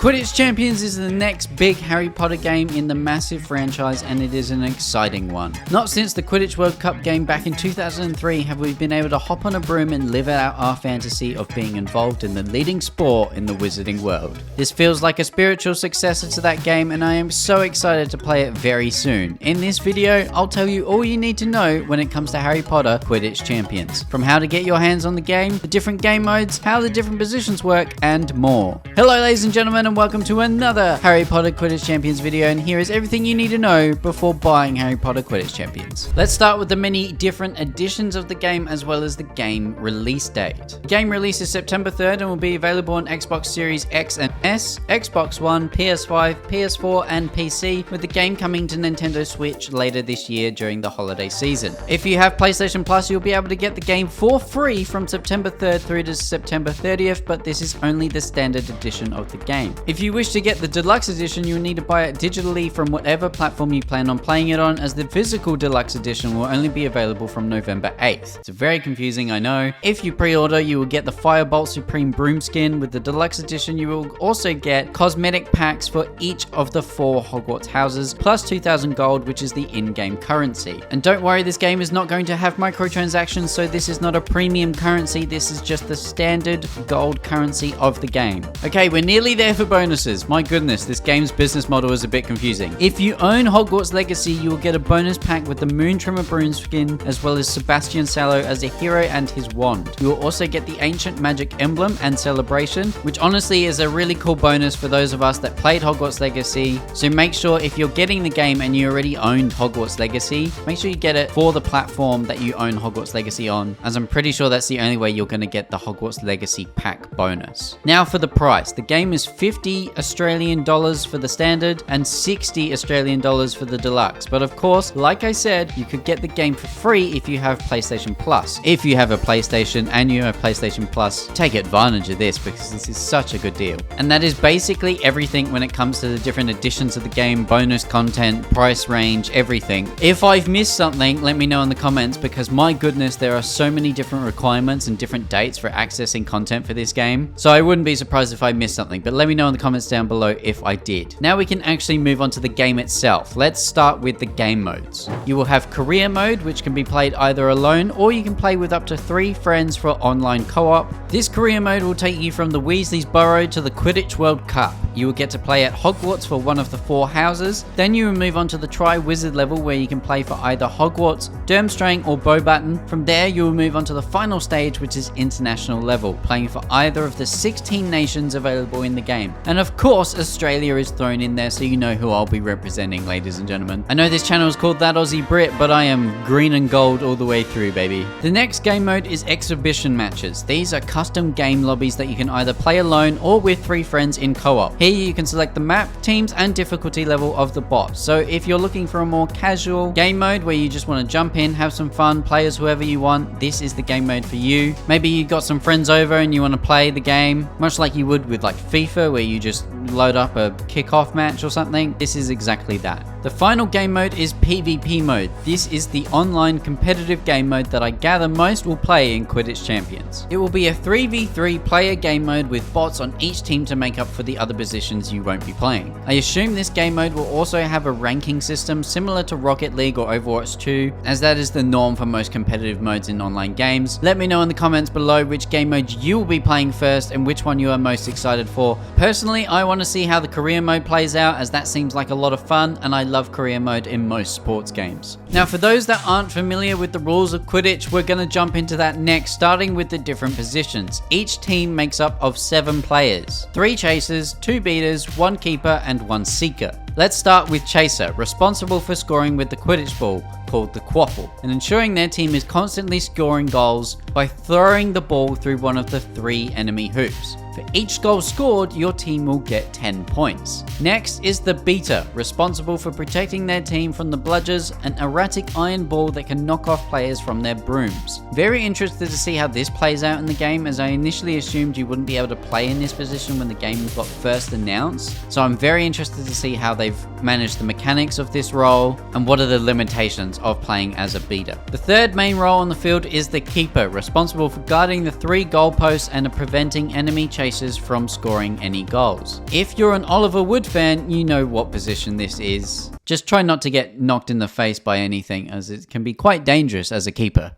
Quidditch Champions is the next big Harry Potter game in the massive franchise, and it is an exciting one. Not since the Quidditch World Cup game back in 2003 have we been able to hop on a broom and live out our fantasy of being involved in the leading sport in the wizarding world. This feels like a spiritual successor to that game, and I am so excited to play it very soon. In this video, I'll tell you all you need to know when it comes to Harry Potter Quidditch Champions. From how to get your hands on the game, the different game modes, how the different positions work, and more. Hello ladies and gentlemen, and welcome to another Harry Potter Quidditch Champions video, and here is everything you need to know before buying Harry Potter Quidditch Champions. Let's start with the many different editions of the game as well as the game release date. The game releases September 3rd and will be available on Xbox Series X and S, Xbox One, PS5, PS4 and PC, with the game coming to Nintendo Switch later this year during the holiday season. If you have PlayStation Plus, you'll be able to get the game for free from September 3rd through to September 30th, but this is only the standard edition of the game. If you wish to get the deluxe edition, you'll need to buy it digitally from whatever platform you plan on playing it on, as the physical deluxe edition will only be available from November 8th. It's very confusing, I know. If you pre-order, you will get the Firebolt Supreme Broom skin. With the deluxe edition, you will also get cosmetic packs for each of the 4 Hogwarts houses, plus 2,000 gold, which is the in-game currency. And don't worry, this game is not going to have microtransactions, so this is not a premium currency, this is just the standard gold currency of the game. Okay, we're nearly there for bonuses. My goodness, this game's business model is a bit confusing. If you own Hogwarts Legacy, you will get a bonus pack with the Moon Trimmer Broom skin, as well as Sebastian Sallow as a hero and his wand. You will also get the Ancient Magic Emblem and Celebration, which honestly is a really cool bonus for those of us that played Hogwarts Legacy. So make sure if you're getting the game and you already owned Hogwarts Legacy, make sure you get it for the platform that you own Hogwarts Legacy on, as I'm pretty sure that's the only way you're going to get the Hogwarts Legacy pack bonus. Now for the price. The game is $50 Australian for the standard and $60 Australian for the deluxe. But of course, like I said, you could get the game for free if you have PlayStation Plus. If you have a PlayStation and you have PlayStation Plus, take advantage of this because this is such a good deal. And that is basically everything when it comes to the different editions of the game, bonus content, price range, everything. If I've missed something, let me know in the comments, because my goodness, there are so many different requirements and different dates for accessing content for this game. So I wouldn't be surprised if I missed something, but let me know in the comments down below if I did. Now we can actually move on to the game itself. Let's start with the game modes. You will have career mode, which can be played either alone or you can play with up to 3 friends for online co-op. This career mode will take you from the Weasley's Burrow to the Quidditch World Cup. You will get to play at Hogwarts for one of the 4 houses. Then you will move on to the Tri-Wizard level, where you can play for either Hogwarts, Durmstrang or Beauxbaton. From there you will move on to the final stage, which is international level, playing for either of the 16 nations available in the game. And of course, Australia is thrown in there, so you know who I'll be representing, ladies and gentlemen. I know this channel is called ThatAussieBrit, but I am green and gold all the way through, baby. The next game mode is exhibition matches. These are custom game lobbies that you can either play alone or with 3 friends in co-op. Here you can select the map, teams and difficulty level of the boss. So if you're looking for a more casual game mode where you just want to jump in, have some fun, play as whoever you want, this is the game mode for you. Maybe you got some friends over and you want to play the game, much like you would with like FIFA, where you just load up a kickoff match or something. This is exactly that. The final game mode is PvP mode. This is the online competitive game mode that I gather most will play in Quidditch Champions. It will be a 3v3 player game mode with bots on each team to make up for the other positions you won't be playing. I assume this game mode will also have a ranking system similar to Rocket League or Overwatch 2, as that is the norm for most competitive modes in online games. Let me know in the comments below which game mode you will be playing first and which one you are most excited for. Personally, I want to see how the career mode plays out, as that seems like a lot of fun and I love career mode in most sports games. Now for those that aren't familiar with the rules of Quidditch, we're going to jump into that next, starting with the different positions. Each team makes up of 7 players, 3 chasers, 2 beaters, 1 keeper and 1 seeker. Let's start with Chaser, responsible for scoring with the Quidditch ball, called the Quaffle, and ensuring their team is constantly scoring goals by throwing the ball through one of the 3 enemy hoops. For each goal scored, your team will get 10 points. Next is the Beater, responsible for protecting their team from the Bludgers, an erratic iron ball that can knock off players from their brooms. Very interested to see how this plays out in the game, as I initially assumed you wouldn't be able to play in this position when the game got first announced, so I'm very interested to see how they they've managed the mechanics of this role, and what are the limitations of playing as a beater. The third main role on the field is the keeper, responsible for guarding the 3 goalposts and preventing enemy chasers from scoring any goals. If you're an Oliver Wood fan, you know what position this is. Just try not to get knocked in the face by anything, as it can be quite dangerous as a keeper.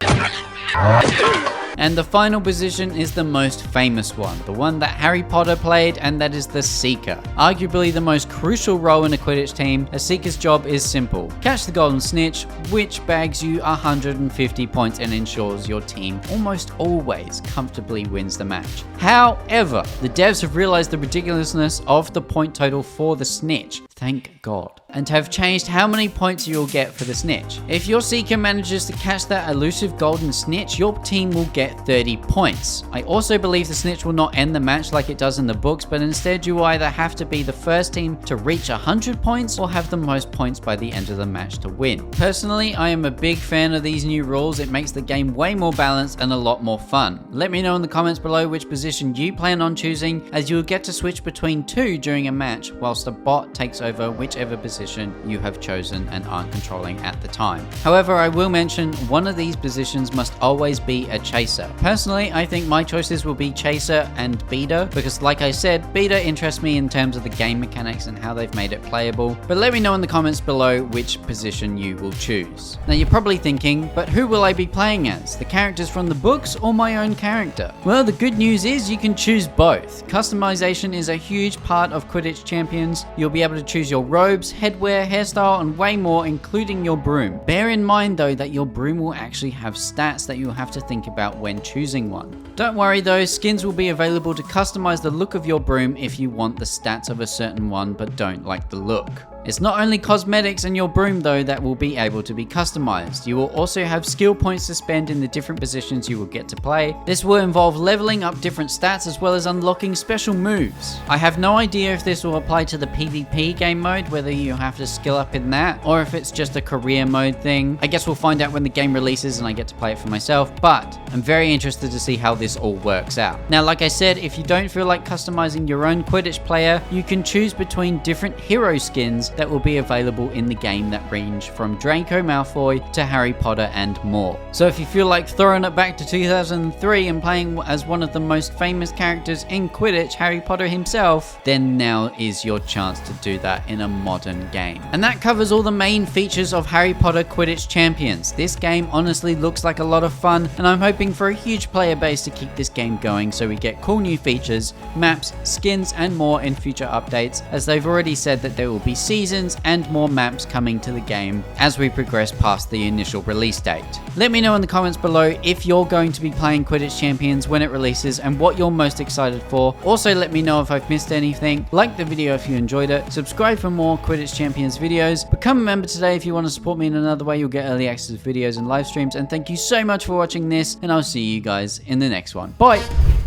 And the final position is the most famous one, the one that Harry Potter played, and that is the Seeker. Arguably the most crucial role in a Quidditch team, a Seeker's job is simple. Catch the golden snitch, which bags you 150 points and ensures your team almost always comfortably wins the match. However, the devs have realized the ridiculousness of the point total for the snitch. Thank God. And have changed how many points you'll get for the snitch. If your Seeker manages to catch that elusive golden snitch, your team will get 30 points. I also believe the snitch will not end the match like it does in the books, but instead you either have to be the first team to reach 100 points or have the most points by the end of the match to win. Personally, I am a big fan of these new rules. It makes the game way more balanced and a lot more fun. Let me know in the comments below which position you plan on choosing, as you'll get to switch between 2 during a match, whilst the bot takes over whichever position you have chosen and aren't controlling at the time. However, I will mention one of these positions must always be a chaser. Personally, I think my choices will be chaser and beater, because like I said, beater interests me in terms of the game mechanics and how they've made it playable. But let me know in the comments below which position you will choose. Now you're probably thinking, but who will I be playing as? The characters from the books or my own character? Well, the good news is you can choose both. Customization is a huge part of Quidditch Champions. You'll be able to choose your robes, headwear, hairstyle, and way more, including your broom. Bear in mind though that your broom will actually have stats that you'll have to think about when choosing one. Don't worry though, skins will be available to customize the look of your broom if you want the stats of a certain one but don't like the look. It's not only cosmetics in your broom though that will be able to be customized. You will also have skill points to spend in the different positions you will get to play. This will involve leveling up different stats as well as unlocking special moves. I have no idea if this will apply to the PvP game mode, whether you have to skill up in that, or if it's just a career mode thing. I guess we'll find out when the game releases and I get to play it for myself, but I'm very interested to see how this all works out. Now, like I said, if you don't feel like customizing your own Quidditch player, you can choose between different hero skins that will be available in the game that range from Draco Malfoy to Harry Potter and more. So if you feel like throwing it back to 2003 and playing as one of the most famous characters in Quidditch, Harry Potter himself, then now is your chance to do that in a modern game. And that covers all the main features of Harry Potter Quidditch Champions. This game honestly looks like a lot of fun, and I'm hoping for a huge player base to keep this game going so we get cool new features, maps, skins, and more in future updates, as they've already said that there will be seasons and more maps coming to the game as we progress past the initial release date. Let me know in the comments below if you're going to be playing Quidditch Champions when it releases and what you're most excited for. Also, let me know if I've missed anything. Like the video if you enjoyed it. Subscribe for more Quidditch Champions videos. Become a member today if you want to support me in another way. You'll get early access videos and live streams. And thank you so much for watching this, and I'll see you guys in the next one. Bye!